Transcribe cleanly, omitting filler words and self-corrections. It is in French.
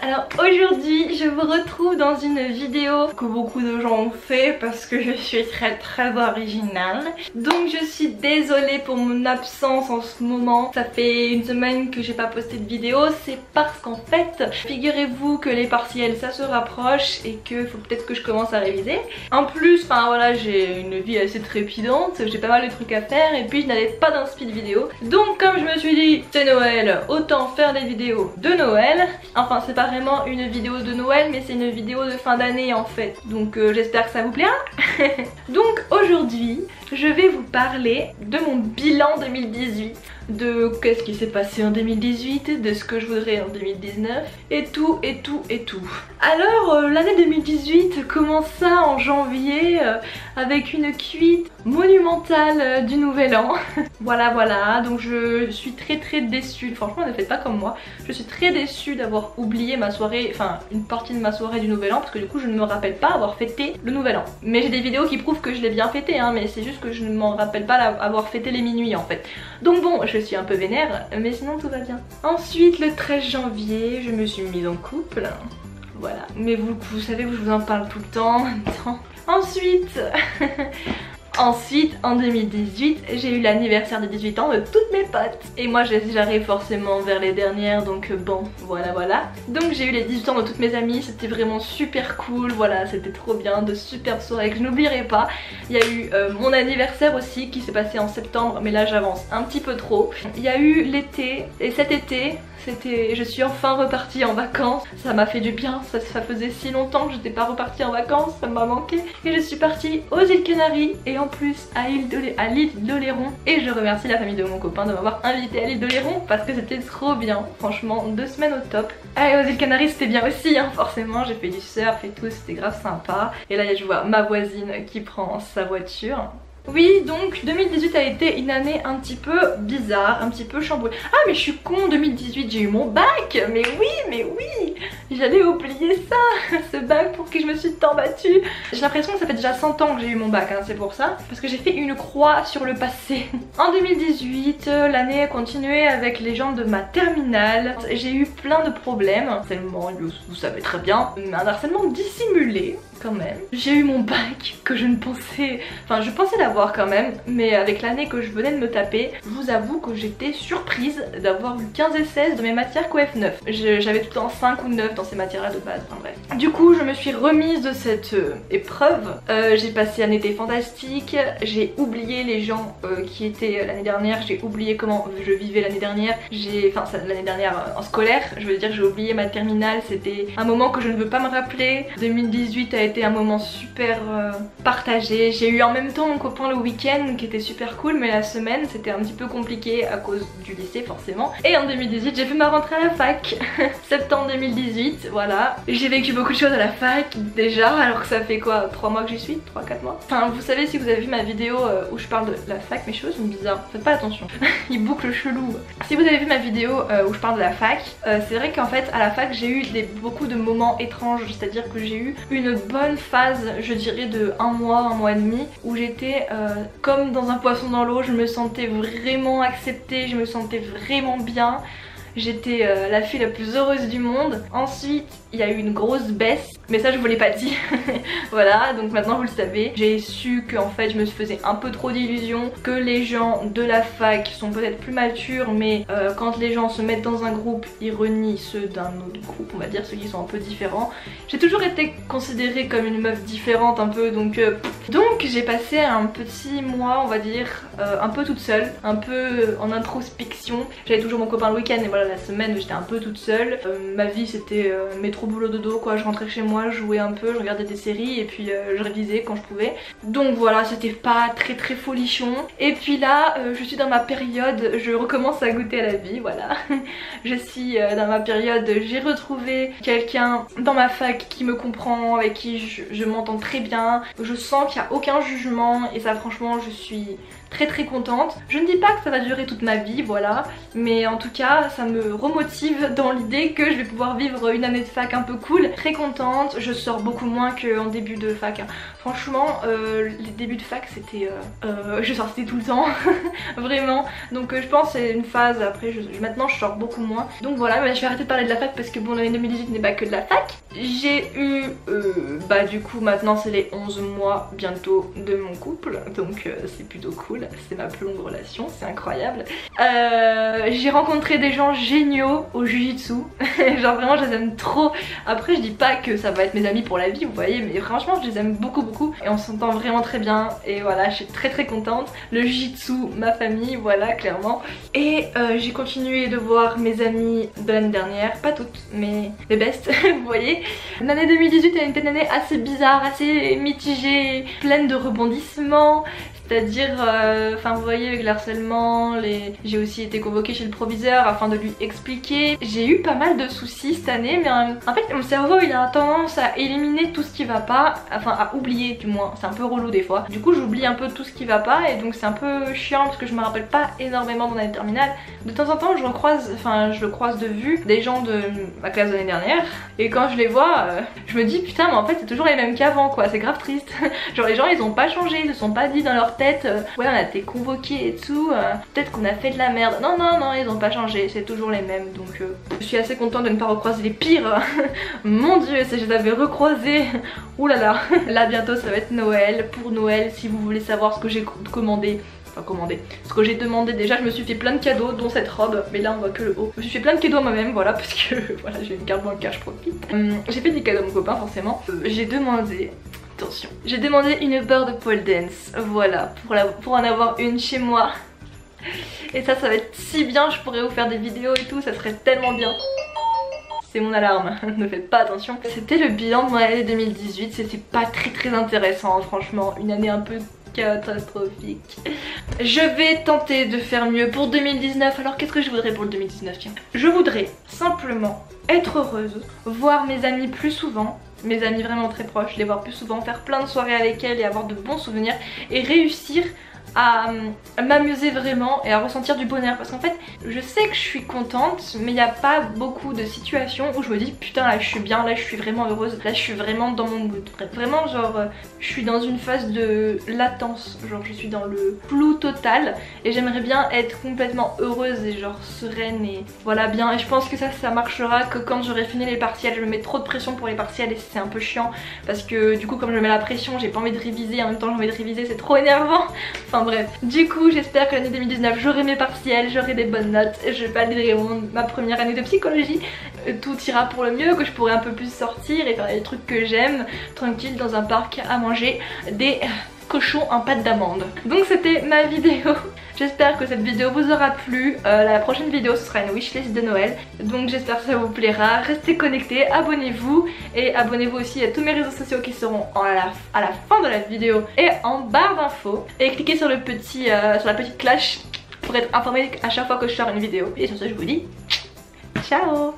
Alors aujourd'hui je vous retrouve dans une vidéo que beaucoup de gens ont fait parce que je suis très originale. Donc je suis désolée pour mon absence en ce moment. Ça fait une semaine que j'ai pas posté de vidéo. C'est parce qu'en fait, figurez-vous que les partiels ça se rapproche et que faut peut-être que je commence à réviser. En plus, enfin voilà, j'ai une vie assez trépidante, j'ai pas mal de trucs à faire et puis je n'avais pas d'inspi de vidéo. Donc comme je me suis dit c'est Noël, autant faire des vidéos de Noël. Enfin c'est pas vraiment une vidéo de Noël mais c'est une vidéo de fin d'année en fait. Donc j'espère que ça vous plaira. Donc aujourd'hui je vais vous parler de mon bilan 2018, de qu'est-ce qui s'est passé en 2018, de ce que je voudrais en 2019 et tout. Alors l'année 2018 commença en janvier avec une cuite monumentale du nouvel an. Voilà, donc je suis très déçue, franchement ne faites pas comme moi, je suis très déçue d'avoir oublié ma soirée, enfin une partie de ma soirée du nouvel an parce que du coup je ne me rappelle pas avoir fêté le nouvel an. Mais j'ai des vidéos qui prouvent que je l'ai bien fêté hein, mais c'est juste que je ne m'en rappelle pas avoir fêté les minuit en fait. Donc bon, je suis un peu vénère mais sinon tout va bien. Ensuite le 13 janvier je me suis mise en couple. Voilà, mais vous savez que je vous en parle tout le temps en même temps. Ensuite, en 2018, j'ai eu l'anniversaire de 18 ans de toutes mes potes. Et moi j'arrive forcément vers les dernières, donc bon, voilà. Donc j'ai eu les 18 ans de toutes mes amies, c'était vraiment super cool, voilà, c'était trop bien, de superbes soirées que je n'oublierai pas. Il y a eu mon anniversaire aussi qui s'est passé en septembre, mais là j'avance un petit peu trop. Il y a eu l'été, et cet été, je suis enfin repartie en vacances, ça m'a fait du bien, ça faisait si longtemps que j'étais pas repartie en vacances, ça m'a manqué. Et je suis partie aux îles Canaries et en plus à l'île d'Oléron. Et je remercie la famille de mon copain de m'avoir invité à l'île d'Oléron parce que c'était trop bien, franchement 2 semaines au top. Allez, aux îles Canaries c'était bien aussi hein, forcément, j'ai fait du surf et tout, c'était grave sympa. Et là je vois ma voisine qui prend sa voiture. Oui, donc 2018 a été une année un petit peu bizarre, un petit peu chamboulée. Ah mais je suis con, 2018 j'ai eu mon bac. Mais oui, j'allais oublier ça, ce bac pour qui je me suis tant battue. J'ai l'impression que ça fait déjà 100 ans que j'ai eu mon bac, hein, c'est pour ça. Parce que j'ai fait une croix sur le passé. En 2018, l'année a continué avec les gens de ma terminale. J'ai eu plein de problèmes, harcèlement, vous savez très bien, un harcèlement dissimulé quand même. J'ai eu mon bac que je ne pensais... Enfin je pensais l'avoir quand même, mais avec l'année que je venais de me taper, je vous avoue que j'étais surprise d'avoir eu 15 et 16 de mes matières qu'au F9. J'avais tout le temps 5 ou 9 dans ces matières là de base, enfin bref. Du coup je me suis remise de cette épreuve, j'ai passé un été fantastique, j'ai oublié les gens qui étaient l'année dernière, j'ai oublié comment je vivais l'année dernière, enfin l'année dernière en scolaire, je veux dire j'ai oublié ma terminale, c'était un moment que je ne veux pas me rappeler. 2018 a été un moment super partagé, j'ai eu en même temps mon copain le week-end qui était super cool, mais la semaine c'était un petit peu compliqué à cause du lycée forcément. Et en 2018 j'ai fait ma rentrée à la fac, septembre 2018, voilà. J'ai vécu beaucoup de choses à la fac déjà, alors que ça fait quoi, 3 mois que j'y suis, 3-4 mois. Enfin vous savez, si vous avez vu ma vidéo où je parle de la fac, mes cheveux sont bizarres, faites pas attention, ils bouclent chelou. Si vous avez vu ma vidéo où je parle de la fac, c'est vrai qu'en fait à la fac j'ai eu beaucoup de moments étranges, c'est-à-dire que j'ai eu une bonne phase, je dirais de un mois et demi, où j'étais comme dans un poisson dans l'eau, je me sentais vraiment acceptée, je me sentais vraiment bien. J'étais la fille la plus heureuse du monde. Ensuite il y a eu une grosse baisse, mais ça je vous l'ai pas dit. Voilà, donc maintenant vous le savez. J'ai su qu'en fait je me faisais un peu trop d'illusions, que les gens de la fac sont peut-être plus matures, mais quand les gens se mettent dans un groupe, ils renient ceux d'un autre groupe, on va dire ceux qui sont un peu différents. J'ai toujours été considérée comme une meuf différente un peu, donc j'ai passé un petit mois, on va dire, un peu toute seule, un peu en introspection. J'avais toujours mon copain le week-end et voilà, la semaine j'étais un peu toute seule. Ma vie c'était métro boulot dodo quoi, je rentrais chez moi, je jouais un peu, je regardais des séries et puis je révisais quand je pouvais. Donc voilà, c'était pas très folichon. Et puis là je suis dans ma période, je recommence à goûter à la vie, voilà. Je suis dans ma période, j'ai retrouvé quelqu'un dans ma fac qui me comprend, avec qui je m'entends très bien. Je sens qu'il n'y a aucun jugement et ça franchement je suis très contente. Je ne dis pas que ça va durer toute ma vie, voilà, mais en tout cas ça me remotive dans l'idée que je vais pouvoir vivre une année de fac un peu cool. Très contente, je sors beaucoup moins qu'en début de fac, hein. Franchement les débuts de fac c'était je sortais tout le temps vraiment, donc je pense que c'est une phase. Après maintenant je sors beaucoup moins, donc voilà. Mais je vais arrêter de parler de la fac parce que bon, l'année 2018 n'est pas que de la fac. J'ai eu bah du coup maintenant c'est les 11 mois bientôt de mon couple, donc c'est plutôt cool, c'est ma plus longue relation, c'est incroyable. J'ai rencontré des gens géniaux au Jiu-Jitsu genre vraiment je les aime trop. Après je dis pas que ça va être mes amis pour la vie, vous voyez, mais franchement je les aime beaucoup et on s'entend vraiment très bien, et voilà, je suis très contente. Le Jiu-Jitsu, ma famille, voilà, clairement. Et j'ai continué de voir mes amis de l'année dernière, pas toutes mais les bestes vous voyez. L'année 2018 a été une année assez bizarre, assez mitigée, pleine de rebondissements. C'est-à-dire, enfin vous voyez, avec le harcèlement, j'ai aussi été convoquée chez le proviseur afin de lui expliquer. J'ai eu pas mal de soucis cette année, mais en fait mon cerveau il a tendance à éliminer tout ce qui va pas, enfin à oublier du moins, c'est un peu relou des fois. Du coup j'oublie un peu tout ce qui va pas et donc c'est un peu chiant parce que je me rappelle pas énormément de mon année terminale. De temps en temps je le croise de vue des gens de ma classe de l'année dernière, et quand je les vois, je me dis putain mais en fait c'est toujours les mêmes qu'avant quoi, c'est grave triste. Genre les gens ils ont pas changé, ils se sont pas dit dans leur tête ouais on a été convoqués et tout, peut-être qu'on a fait de la merde. Non ils ont pas changé, c'est toujours les mêmes, donc je suis assez contente de ne pas recroiser les pires. Mon dieu si je les avais recroisés, oulala. Là bientôt ça va être Noël. Pour Noël, si vous voulez savoir ce que j'ai commandé, ce que j'ai demandé, déjà je me suis fait plein de cadeaux dont cette robe, mais là on voit que le haut. Je me suis fait plein de cadeaux à moi-même, voilà, parce que voilà, j'ai une carte bancaire, je profite. J'ai fait des cadeaux à mon copain forcément. J'ai demandé, attention, j'ai demandé une barre de pole dance, voilà, pour en avoir une chez moi. Et ça va être si bien, je pourrais vous faire des vidéos et tout, ça serait tellement bien. C'est mon alarme, ne faites pas attention. C'était le bilan de mon année 2018, c'était pas très intéressant, hein, franchement, une année un peu catastrophique. Je vais tenter de faire mieux pour 2019. Alors qu'est-ce que je voudrais pour le 2019? Tiens, je voudrais simplement être heureuse, voir mes amis plus souvent, mes amis vraiment très proches, les voir plus souvent, faire plein de soirées avec elles et avoir de bons souvenirs, et réussir à m'amuser vraiment et à ressentir du bonheur, parce qu'en fait je sais que je suis contente mais il n'y a pas beaucoup de situations où je me dis putain là je suis bien, là je suis vraiment heureuse, là je suis vraiment dans mon mood. Vraiment genre je suis dans une phase de latence, genre je suis dans le flou total et j'aimerais bien être complètement heureuse et genre sereine et voilà bien. Et je pense que ça marchera que quand j'aurai fini les partiels. Je me mets trop de pression pour les partiels et c'est un peu chiant parce que du coup comme je mets la pression j'ai pas envie de réviser, en même temps j'ai envie de réviser, c'est trop énervant. Enfin bref, du coup j'espère que l'année 2019 j'aurai mes partiels, j'aurai des bonnes notes, je validerai ma première année de psychologie, tout ira pour le mieux, que je pourrai un peu plus sortir et faire des trucs que j'aime, tranquille dans un parc à manger des cochons en pâte d'amande. Donc c'était ma vidéo. J'espère que cette vidéo vous aura plu. La prochaine vidéo ce sera une wishlist de Noël, donc j'espère que ça vous plaira. Restez connectés, abonnez-vous et abonnez-vous aussi à tous mes réseaux sociaux qui seront à la fin de la vidéo et en barre d'infos, et cliquez sur le petit sur la petite cloche pour être informé à chaque fois que je sors une vidéo. Et sur ce je vous dis ciao.